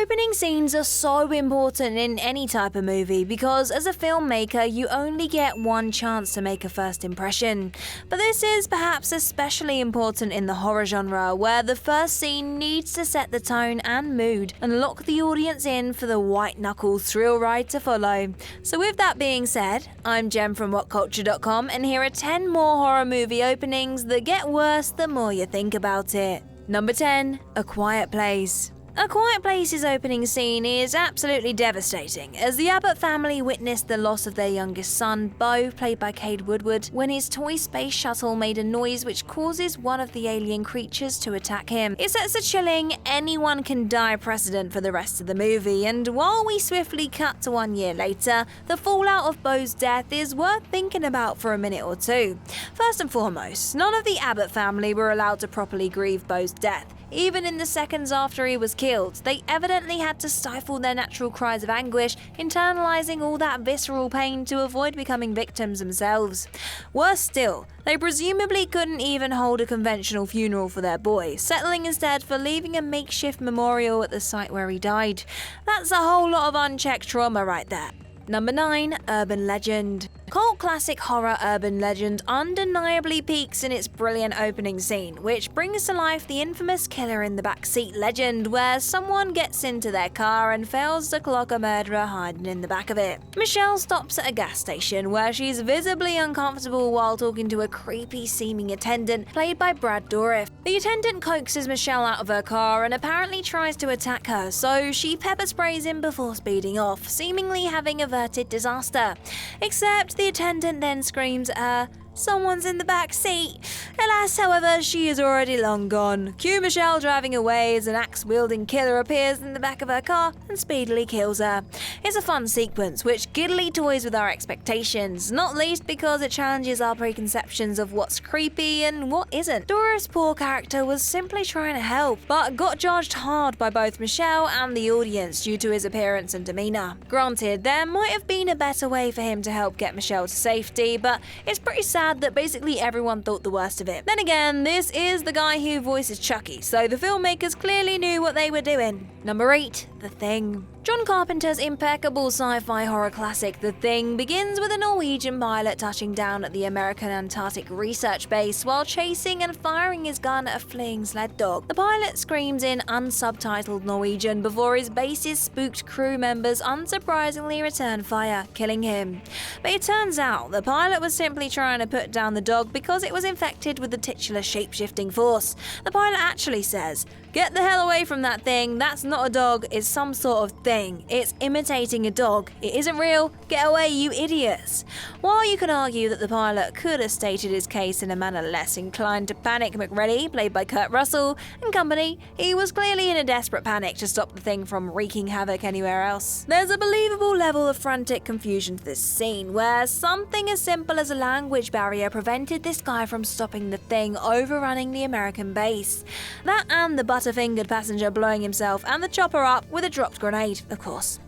Opening scenes are so important in any type of movie because as a filmmaker you only get one chance to make a first impression. But this is perhaps especially important in the horror genre where the first scene needs to set the tone and mood and lock the audience in for the white-knuckle thrill ride to follow. So with that being said, I'm Jem from WhatCulture.com and here are 10 more horror movie openings that get worse the more you think about it. Number 10. A Quiet Place. A Quiet Place's opening scene is absolutely devastating, as the Abbott family witnessed the loss of their youngest son, Beau, played by Cade Woodward, when his toy space shuttle made a noise which causes one of the alien creatures to attack him. It sets a chilling, anyone can die precedent for the rest of the movie, and while we swiftly cut to 1 year later, the fallout of Beau's death is worth thinking about for a minute or two. First and foremost, none of the Abbott family were allowed to properly grieve Beau's death. Even in the seconds after he was killed, they evidently had to stifle their natural cries of anguish, internalizing all that visceral pain to avoid becoming victims themselves. Worse still, they presumably couldn't even hold a conventional funeral for their boy, settling instead for leaving a makeshift memorial at the site where he died. That's a whole lot of unchecked trauma right there. Number 9. Urban Legend. Cult classic horror Urban Legend undeniably peaks in its brilliant opening scene, which brings to life the infamous killer in the backseat legend, where someone gets into their car and fails to clock a murderer hiding in the back of it. Michelle stops at a gas station where she's visibly uncomfortable while talking to a creepy-seeming attendant played by Brad Dourif. The attendant coaxes Michelle out of her car and apparently tries to attack her, so she pepper sprays him before speeding off, seemingly having averted disaster. Except the attendant then screams at her, "Someone's in the back seat." Alas, however, she is already long gone. Cue Michelle driving away as an axe-wielding killer appears in the back of her car and speedily kills her. It's a fun sequence which giddily toys with our expectations, not least because it challenges our preconceptions of what's creepy and what isn't. Dora's poor character was simply trying to help, but got judged hard by both Michelle and the audience due to his appearance and demeanour. Granted, there might have been a better way for him to help get Michelle to safety, but it's pretty sad that basically everyone thought the worst of it. Then again, this is the guy who voices Chucky, so the filmmakers clearly knew what they were doing. Number 8. The Thing. John Carpenter's impeccable sci-fi horror classic The Thing begins with a Norwegian pilot touching down at the American Antarctic Research Base while chasing and firing his gun at a fleeing sled dog. The pilot screams in unsubtitled Norwegian before his base's spooked crew members unsurprisingly return fire, killing him. But it turns out the pilot was simply trying to put down the dog because it was infected with the titular shape-shifting force. The pilot actually says, "Get the hell away from that thing, that's not a dog, it's some sort of thing. It's imitating a dog. It isn't real. Get away, you idiots." While you can argue that the pilot could have stated his case in a manner less inclined to panic McReady, played by Kurt Russell, and company, he was clearly in a desperate panic to stop the thing from wreaking havoc anywhere else. There's a believable level of frantic confusion to this scene, where something as simple as a language barrier prevented this guy from stopping the thing overrunning the American base. That and the butterfingered passenger blowing himself and the chopper up with a dropped grenade, of course.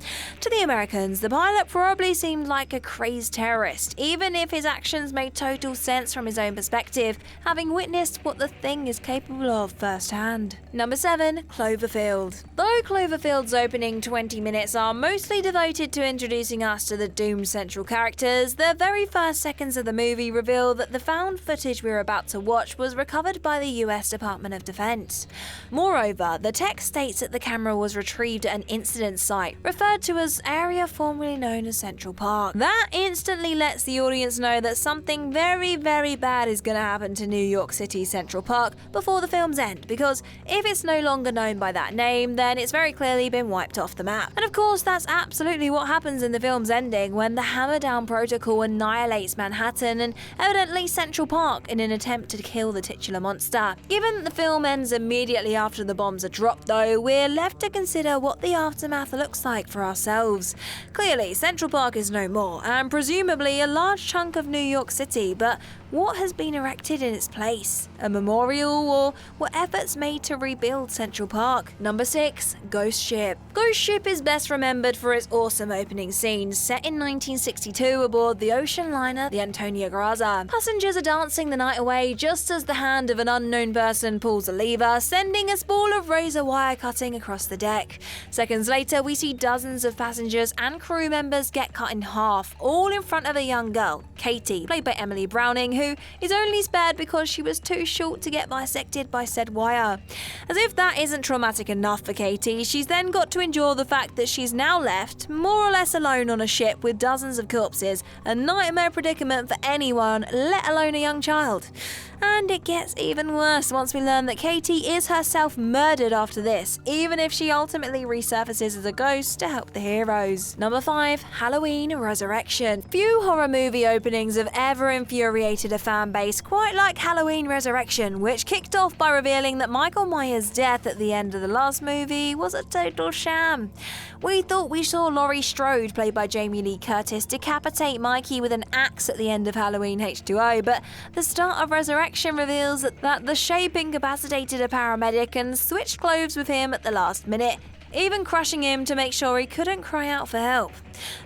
To the Americans, the pilot probably seemed like a crazed terrorist, even if his actions made total sense from his own perspective, having witnessed what the thing is capable of firsthand. Number 7. Cloverfield. Though Cloverfield's opening 20 minutes are mostly devoted to introducing us to the doomed central characters, the very first seconds of the movie reveal that the found footage we're about to watch was recovered by the US Department of Defense. Moreover, the text states that the camera was retrieved at an incident site, referred to as area formerly known as Central Park. That instantly lets the audience know that something very, very bad is going to happen to New York City Central Park before the film's end, because if it's no longer known by that name, then it's very clearly been wiped off the map. And of course, that's absolutely what happens in the film's ending when the Hammer Down Protocol annihilates Manhattan and evidently Central Park in an attempt to kill the titular monster. Given that the film ends immediately after the bombs are dropped, though, we're left to consider what the aftermath looks like for ourselves. Clearly, Central Park is no more, and presumably a large chunk of New York City, but What has been erected in its place? A memorial, or were efforts made to rebuild Central Park? Number 6. Ghost Ship. Ghost Ship is best remembered for its awesome opening scene, set in 1962 aboard the ocean liner the Antonia Graza. Passengers are dancing the night away just as the hand of an unknown person pulls a lever, sending a spool of razor wire cutting across the deck. Seconds later, we see dozens of passengers and crew members get cut in half, all in front of a young girl, Katie, played by Emily Browning, who is only spared because she was too short to get bisected by said wire. As if that isn't traumatic enough for Katie, she's then got to endure the fact that she's now left more or less alone on a ship with dozens of corpses, a nightmare predicament for anyone, let alone a young child. And it gets even worse once we learn that Katie is herself murdered after this, even if she ultimately resurfaces as a ghost to help the heroes. Number 5. Halloween Resurrection. Few horror movie openings have ever infuriated a fan base quite like Halloween Resurrection, which kicked off by revealing that Michael Myers' death at the end of the last movie was a total sham. We thought we saw Laurie Strode, played by Jamie Lee Curtis, decapitate Mikey with an axe at the end of Halloween H2O, but the start of Resurrection reveals that the shape incapacitated a paramedic and switched clothes with him at the last minute, even crushing him to make sure he couldn't cry out for help.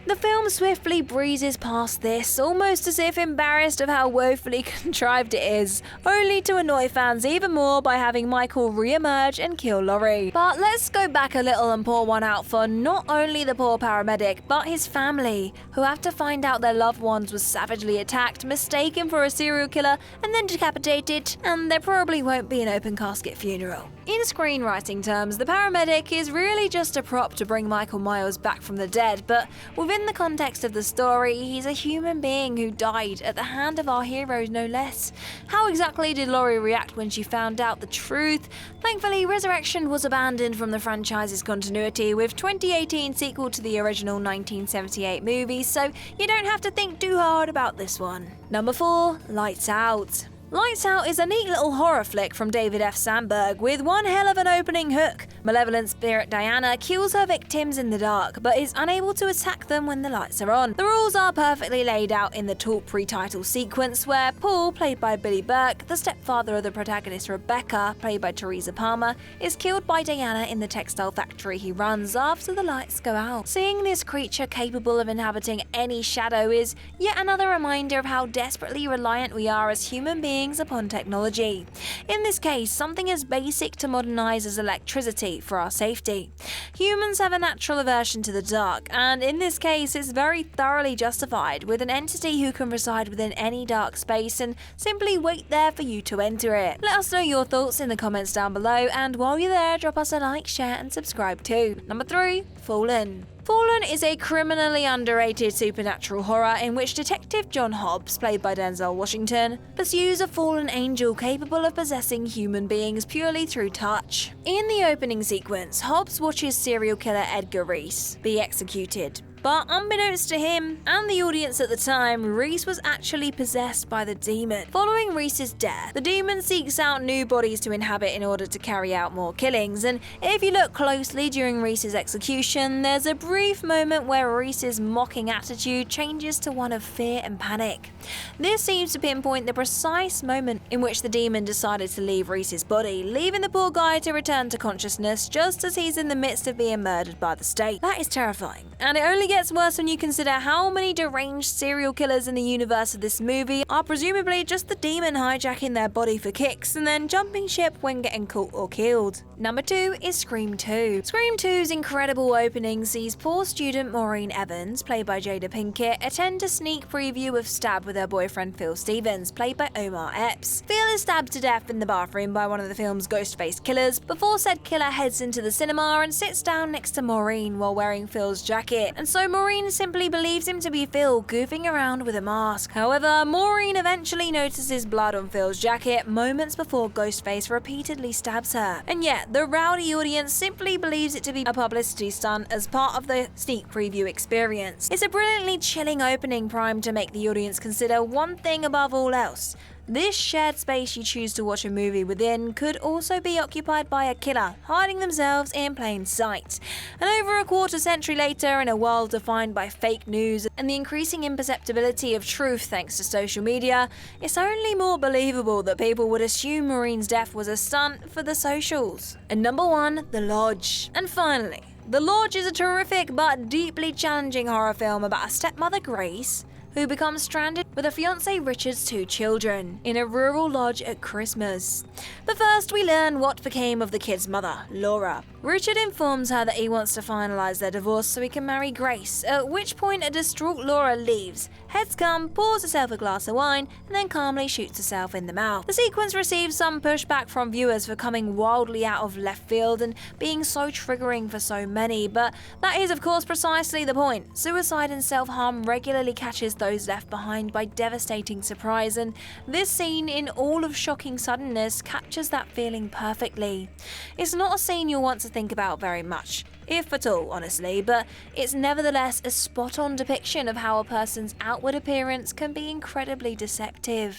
The film swiftly breezes past this, almost as if embarrassed of how woefully contrived it is, only to annoy fans even more by having Michael re-emerge and kill Laurie. But let's go back a little and pour one out for not only the poor paramedic, but his family, who have to find out their loved ones was savagely attacked, mistaken for a serial killer, and then decapitated, and there probably won't be an open casket funeral. In screenwriting terms, the paramedic is really just a prop to bring Michael Myers back from the dead, but within the context of the story, he's a human being who died at the hand of our heroes no less. How exactly did Laurie react when she found out the truth? Thankfully, Resurrection was abandoned from the franchise's continuity with 2018 sequel to the original 1978 movie, so you don't have to think too hard about this one. Number 4. Lights Out. Lights Out is a neat little horror flick from David F. Sandberg with one hell of an opening hook. Malevolent spirit Diana kills her victims in the dark, but is unable to attack them when the lights are on. The rules are perfectly laid out in the talk pre-title sequence where Paul, played by Billy Burke, the stepfather of the protagonist Rebecca, played by Teresa Palmer, is killed by Diana in the textile factory he runs after the lights go out. Seeing this creature capable of inhabiting any shadow is yet another reminder of how desperately reliant we are as human beings upon technology. In this case, something as basic to modernize as electricity for our safety. Humans have a natural aversion to the dark, and in this case it's very thoroughly justified, with an entity who can reside within any dark space and simply wait there for you to enter it. Let us know your thoughts in the comments down below, and while you're there, drop us a like, share and subscribe too. Number 3. Fallen. Fallen is a criminally underrated supernatural horror in which Detective John Hobbs, played by Denzel Washington, pursues a fallen angel capable of possessing human beings purely through touch. In the opening sequence, Hobbs watches serial killer Edgar Reese be executed. But unbeknownst to him and the audience at the time, Reese was actually possessed by the demon. Following Reese's death, the demon seeks out new bodies to inhabit in order to carry out more killings, and if you look closely during Reese's execution, there's a brief moment where Reese's mocking attitude changes to one of fear and panic. This seems to pinpoint the precise moment in which the demon decided to leave Reese's body, leaving the poor guy to return to consciousness just as he's in the midst of being murdered by the state. That is terrifying, and it only gets worse when you consider how many deranged serial killers in the universe of this movie are presumably just the demon hijacking their body for kicks and then jumping ship when getting caught or killed. Number 2 is Scream 2. Scream 2's incredible opening sees poor student Maureen Evans, played by Jada Pinkett, attend a sneak preview of Stab with her boyfriend Phil Stevens, played by Omar Epps. Phil is stabbed to death in the bathroom by one of the film's ghost-faced killers before said killer heads into the cinema and sits down next to Maureen while wearing Phil's jacket, and so Maureen simply believes him to be Phil goofing around with a mask. However, Maureen eventually notices blood on Phil's jacket moments before Ghostface repeatedly stabs her, and yet the rowdy audience simply believes it to be a publicity stunt as part of the sneak preview experience. It's a brilliantly chilling opening primed to make the audience consider one thing above all else: This shared space you choose to watch a movie within could also be occupied by a killer, hiding themselves in plain sight. And over a quarter century later, in a world defined by fake news and the increasing imperceptibility of truth thanks to social media, it's only more believable that people would assume Maureen's death was a stunt for the socials. And number 1, The Lodge. And finally, The Lodge is a terrific but deeply challenging horror film about a stepmother, Grace, who becomes stranded with her fiancé Richard's 2 children in a rural lodge at Christmas. But first we learn what became of the kid's mother, Laura. Richard informs her that he wants to finalise their divorce so he can marry Grace, at which point a distraught Laura leaves, heads come, pours herself a glass of wine, and then calmly shoots herself in the mouth. The sequence receives some pushback from viewers for coming wildly out of left field and being so triggering for so many, but that is of course precisely the point. Suicide and self-harm regularly catches those left behind by devastating surprise, and this scene, in all of shocking suddenness, captures that feeling perfectly. It's not a scene you'll want to think about very much, if at all, honestly, but it's nevertheless a spot-on depiction of how a person's outward appearance can be incredibly deceptive.